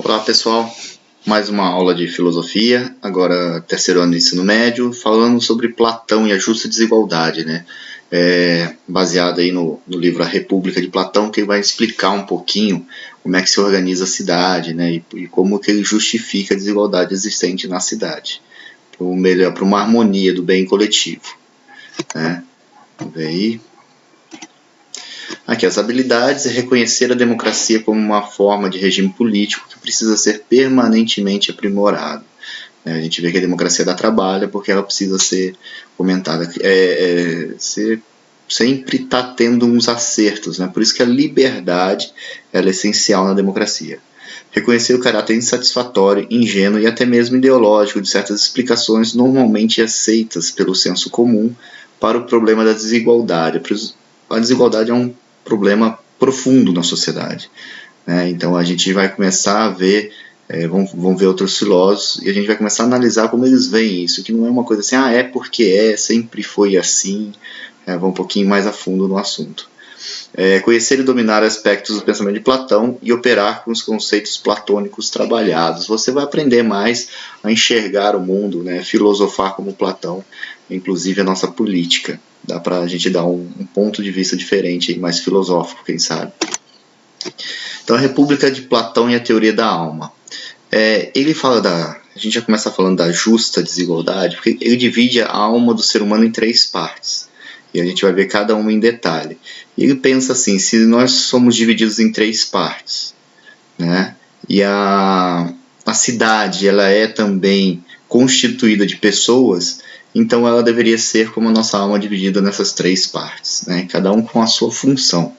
Olá pessoal, mais uma aula de filosofia, agora terceiro ano de ensino médio, falando sobre Platão e a justa desigualdade, né? Baseado aí no livro A República de Platão, que vai explicar um pouquinho como é que se organiza a cidade, né? E como que ele justifica a desigualdade existente na cidade, para uma harmonia do bem coletivo, né? Vamos ver aí. Aqui, as habilidades é reconhecer a democracia como uma forma de regime político que precisa ser permanentemente aprimorado. A gente vê que a democracia dá trabalho porque ela precisa ser comentada, sempre está tendo uns acertos, né? Por isso que a liberdade ela é essencial na democracia. Reconhecer o caráter insatisfatório, ingênuo e até mesmo ideológico de certas explicações normalmente aceitas pelo senso comum para o problema da desigualdade. A desigualdade é um problema profundo na sociedade, né? Então a gente vai começar a ver, vamos ver outros filósofos, e a gente vai começar a analisar como eles veem isso, que não é uma coisa assim, é porque sempre foi assim. Vamos um pouquinho mais a fundo no assunto. Conhecer e dominar aspectos do pensamento de Platão e operar com os conceitos platônicos trabalhados. Você vai aprender mais a enxergar o mundo, né? Filosofar como Platão, inclusive a nossa política. Dá para a gente dar um ponto de vista diferente, mais filosófico, quem sabe. Então, a República de Platão e a teoria da alma. Ele fala a gente já começa falando da justa desigualdade, porque ele divide a alma do ser humano em 3 partes. E a gente vai ver cada uma em detalhe. E ele pensa assim, se nós somos divididos em 3 partes, né? E a cidade ela é também constituída de pessoas, então ela deveria ser como a nossa alma dividida nessas 3 partes, né? Cada um com a sua função.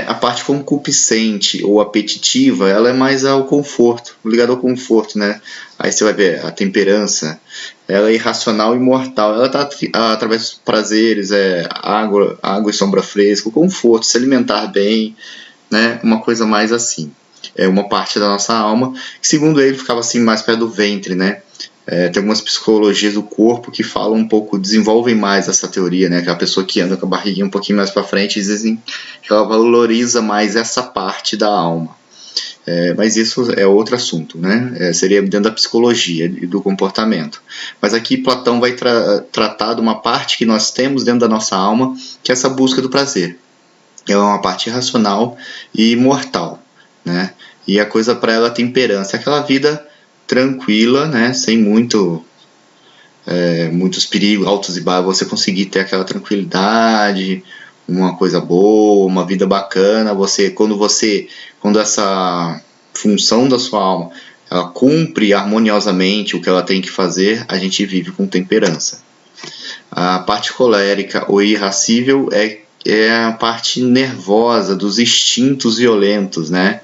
A parte concupiscente ou apetitiva, ela é mais ao conforto, ligada ao conforto, né? Aí você vai ver a temperança, ela é irracional e mortal, ela está através dos prazeres, água e sombra fresca, o conforto, se alimentar bem, né? Uma coisa mais assim. É uma parte da nossa alma, que segundo ele ficava assim mais perto do ventre, né? Tem algumas psicologias do corpo que falam um pouco, desenvolvem mais essa teoria, né? Que a pessoa que anda com a barriguinha um pouquinho mais para frente, dizem que ela valoriza mais essa parte da alma. Mas isso é outro assunto, né? Seria dentro da psicologia e do comportamento. Mas aqui Platão vai tratar de uma parte que nós temos dentro da nossa alma, que é essa busca do prazer. É uma parte irracional e mortal, né? E a coisa para ela é a temperança, aquela vida tranquila, né? Sem muitos perigos, altos e baixos, você conseguir ter aquela tranquilidade, uma coisa boa, uma vida bacana. Quando essa função da sua alma ela cumpre harmoniosamente o que ela tem que fazer, a gente vive com temperança. A parte colérica ou irascível é a parte nervosa dos instintos violentos, né?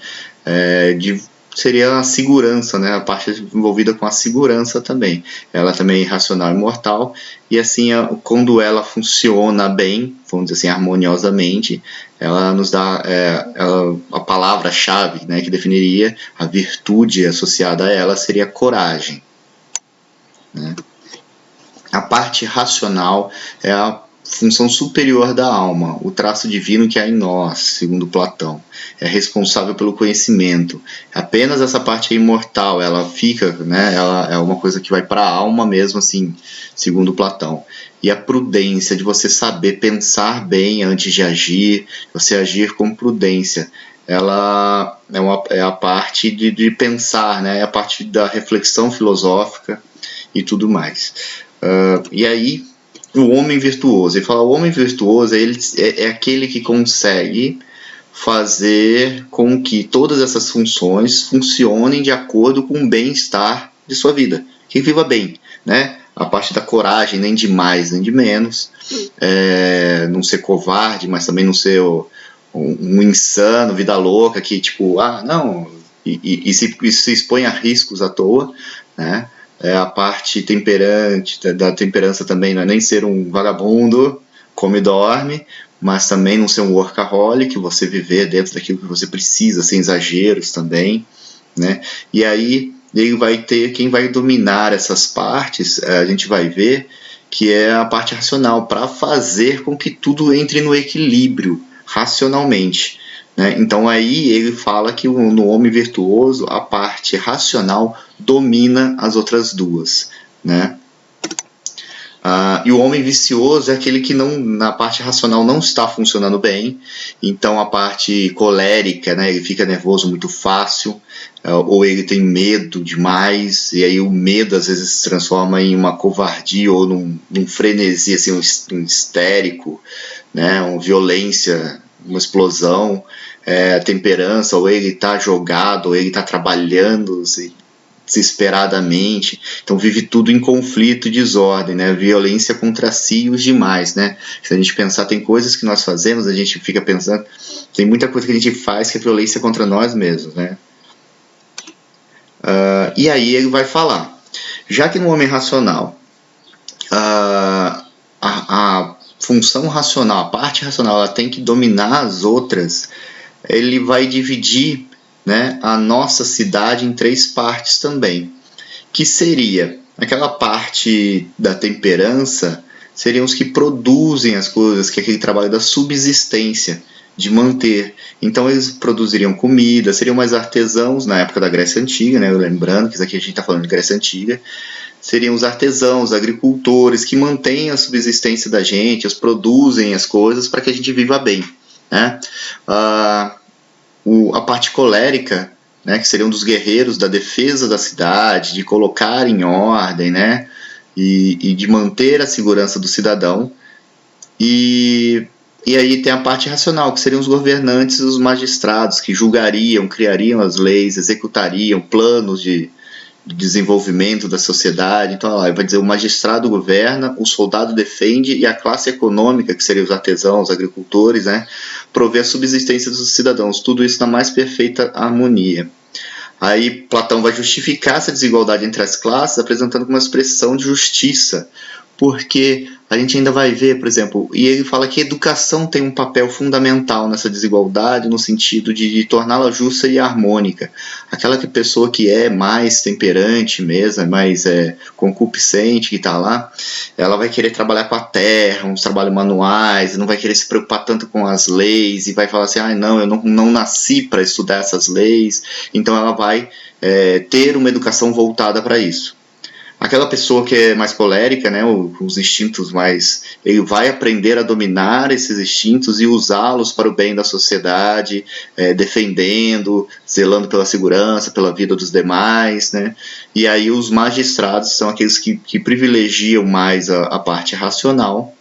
Seria a segurança, né? A parte envolvida com a segurança também. Ela também é irracional e mortal, e assim, quando ela funciona bem, vamos dizer assim, harmoniosamente, ela nos dá a palavra-chave, né, que definiria a virtude associada a ela seria coragem, né? A parte racional é a função superior da alma, o traço divino que há em nós, segundo Platão. É responsável pelo conhecimento. Apenas essa parte é imortal, ela fica, né, ela é uma coisa que vai para a alma mesmo, assim, segundo Platão. E a prudência, de você saber pensar bem antes de agir, você agir com prudência. Ela é a parte de pensar, né, é a parte da reflexão filosófica e tudo mais. E aí, o homem virtuoso. Ele fala, o homem virtuoso é aquele que consegue fazer com que todas essas funções funcionem de acordo com o bem-estar de sua vida. Que viva bem, né? A parte da coragem, nem de mais nem de menos. Não ser covarde, mas também não ser um insano, vida louca, que tipo, não, e se expõe a riscos à toa, né? A parte temperante, da temperança também não é nem ser um vagabundo, come e dorme, mas também não ser um workaholic, você viver dentro daquilo que você precisa, sem exageros também, né? E aí ele vai ter, quem vai dominar essas partes, a gente vai ver que é a parte racional, para fazer com que tudo entre no equilíbrio, racionalmente. né? Então aí ele fala que no homem virtuoso a parte racional domina as outras duas, né? E o homem vicioso é aquele que não, na parte racional não está funcionando bem, então a parte colérica, né, ele fica nervoso muito fácil, ou ele tem medo demais, e aí o medo às vezes se transforma em uma covardia ou num frenesi, assim, um histérico, né, uma violência, uma explosão. Temperança, ou ele está jogado, ou ele está trabalhando, assim, desesperadamente, então vive tudo em conflito e desordem, né? Violência contra si e os demais, né? Se a gente pensar, tem coisas que nós fazemos, a gente fica pensando, tem muita coisa que a gente faz que é violência contra nós mesmos, né? E aí ele vai falar, já que no homem racional a função racional, a parte racional, ela tem que dominar as outras, ele vai dividir, né, a nossa cidade em 3 partes também, que seria aquela parte da temperança, seriam os que produzem as coisas, que é aquele trabalho da subsistência, de manter. Então eles produziriam comida, seriam mais artesãos na época da Grécia Antiga, né, lembrando que isso aqui a gente está falando de Grécia Antiga, seriam os artesãos, agricultores, que mantêm a subsistência da gente, produzem as coisas para que a gente viva bem, né? A parte colérica, né, que seriam dos guerreiros da defesa da cidade, de colocar em ordem, né, e de manter a segurança do cidadão. E aí tem a parte racional, que seriam os governantes, os magistrados, que julgariam, criariam as leis, executariam planos de desenvolvimento da sociedade. Então, vai dizer, o magistrado governa, o soldado defende e a classe econômica, que seriam os artesãos, os agricultores, né, provê a subsistência dos cidadãos. Tudo isso na mais perfeita harmonia. Aí Platão vai justificar essa desigualdade entre as classes apresentando como uma expressão de justiça, porque a gente ainda vai ver, por exemplo, e ele fala que a educação tem um papel fundamental nessa desigualdade, no sentido de torná-la justa e harmônica. Aquela pessoa que é mais temperante mesmo, mais concupiscente, que está lá, ela vai querer trabalhar com a terra, uns trabalhos manuais, não vai querer se preocupar tanto com as leis, e vai falar assim, não, eu não nasci para estudar essas leis, então ela vai ter uma educação voltada para isso. Aquela pessoa que é mais colérica, né, os instintos mais... Ele vai aprender a dominar esses instintos e usá-los para o bem da sociedade, defendendo, zelando pela segurança, pela vida dos demais, né? E aí os magistrados são aqueles que privilegiam mais a parte racional,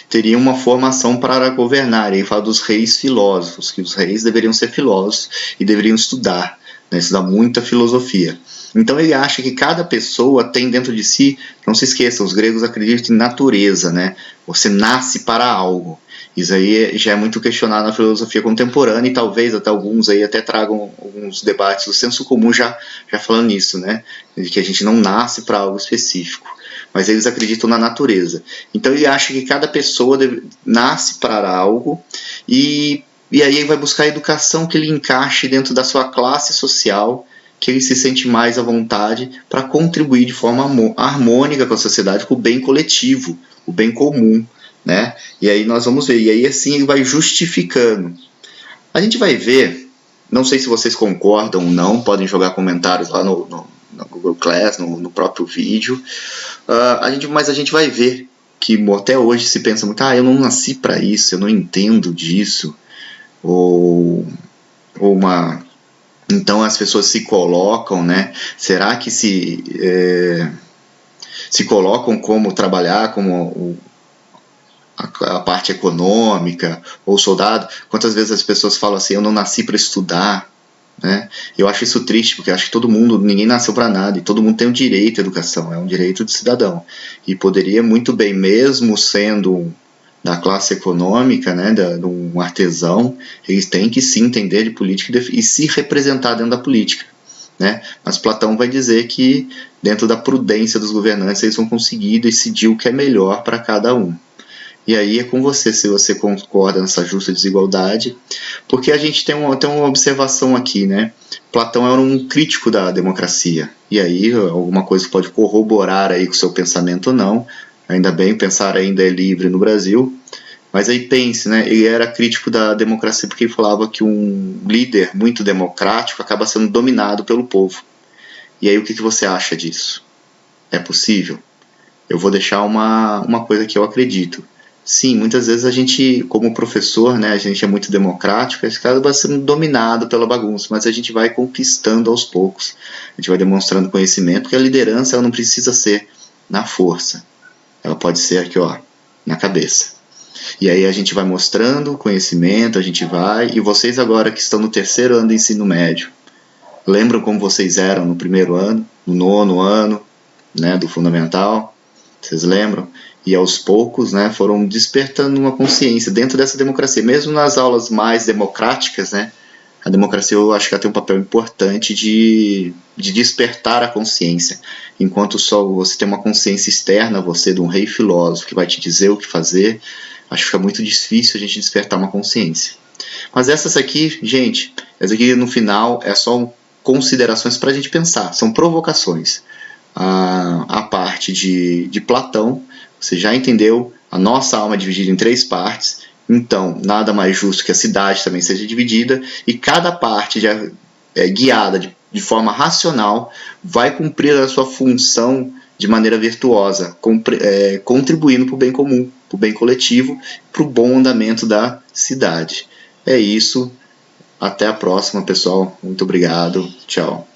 teriam uma formação para governar. Ele fala dos reis filósofos, que os reis deveriam ser filósofos e deveriam estudar, né, estudar muita filosofia. Então ele acha que cada pessoa tem dentro de si, não se esqueça, os gregos acreditam em natureza, né? Você nasce para algo. Isso aí já é muito questionado na filosofia contemporânea e talvez até alguns aí até tragam alguns debates do senso comum já falando nisso, né? De que a gente não nasce para algo específico, mas eles acreditam na natureza. Então ele acha que cada pessoa nasce para algo e aí ele vai buscar a educação que ele encaixe dentro da sua classe social, que ele se sente mais à vontade para contribuir de forma harmônica com a sociedade, com o bem coletivo, o bem comum, né? E aí nós vamos ver, e aí assim ele vai justificando. A gente vai ver, não sei se vocês concordam ou não, podem jogar comentários lá no Google Class, no próprio vídeo, mas a gente vai ver que até hoje se pensa muito, eu não nasci para isso, eu não entendo disso, então as pessoas se colocam, né? Será que se colocam como trabalhar como a parte econômica ou soldado? Quantas vezes as pessoas falam assim, eu não nasci para estudar, né? Eu acho isso triste, porque eu acho que ninguém nasceu para nada, e todo mundo tem um direito à educação, é um direito de cidadão, e poderia muito bem, mesmo sendo da classe econômica, né, de um artesão, eles têm que se entender de política e se representar dentro da política, né? Mas Platão vai dizer que dentro da prudência dos governantes eles vão conseguir decidir o que é melhor para cada um. E aí é com você, se você concorda nessa justa desigualdade, porque a gente tem uma observação aqui, né? Platão era um crítico da democracia, e aí alguma coisa pode corroborar aí com o seu pensamento ou não. Ainda bem, pensar ainda é livre no Brasil, Mas aí pense, né? Ele era crítico da democracia porque ele falava que um líder muito democrático acaba sendo dominado pelo povo. E aí o que você acha disso? É possível? Eu vou deixar uma coisa que eu acredito. Sim, muitas vezes a gente, como professor, né, a gente é muito democrático, a gente acaba sendo dominado pela bagunça, mas a gente vai conquistando aos poucos. A gente vai demonstrando conhecimento, porque a liderança ela não precisa ser na força. Ela pode ser aqui, ó, na cabeça. E aí a gente vai mostrando conhecimento, a gente vai... E vocês agora que estão no terceiro ano do ensino médio, lembram como vocês eram no primeiro ano, no nono ano, né, do fundamental? Vocês lembram? E aos poucos, né, foram despertando uma consciência dentro dessa democracia. Mesmo nas aulas mais democráticas, né, a democracia eu acho que ela tem um papel importante de despertar a consciência. Enquanto só você tem uma consciência externa, você de um rei filósofo que vai te dizer o que fazer, acho que fica muito difícil a gente despertar uma consciência. Mas essas aqui, gente, essas aqui no final é só considerações para a gente pensar, são provocações. A parte de Platão, você já entendeu, a nossa alma é dividida em 3 partes, então nada mais justo que a cidade também seja dividida, e cada parte guiada de forma racional vai cumprir a sua função de maneira virtuosa, contribuindo para o bem comum, para o bem coletivo, para o bom andamento da cidade. É isso, até a próxima, pessoal, muito obrigado, tchau.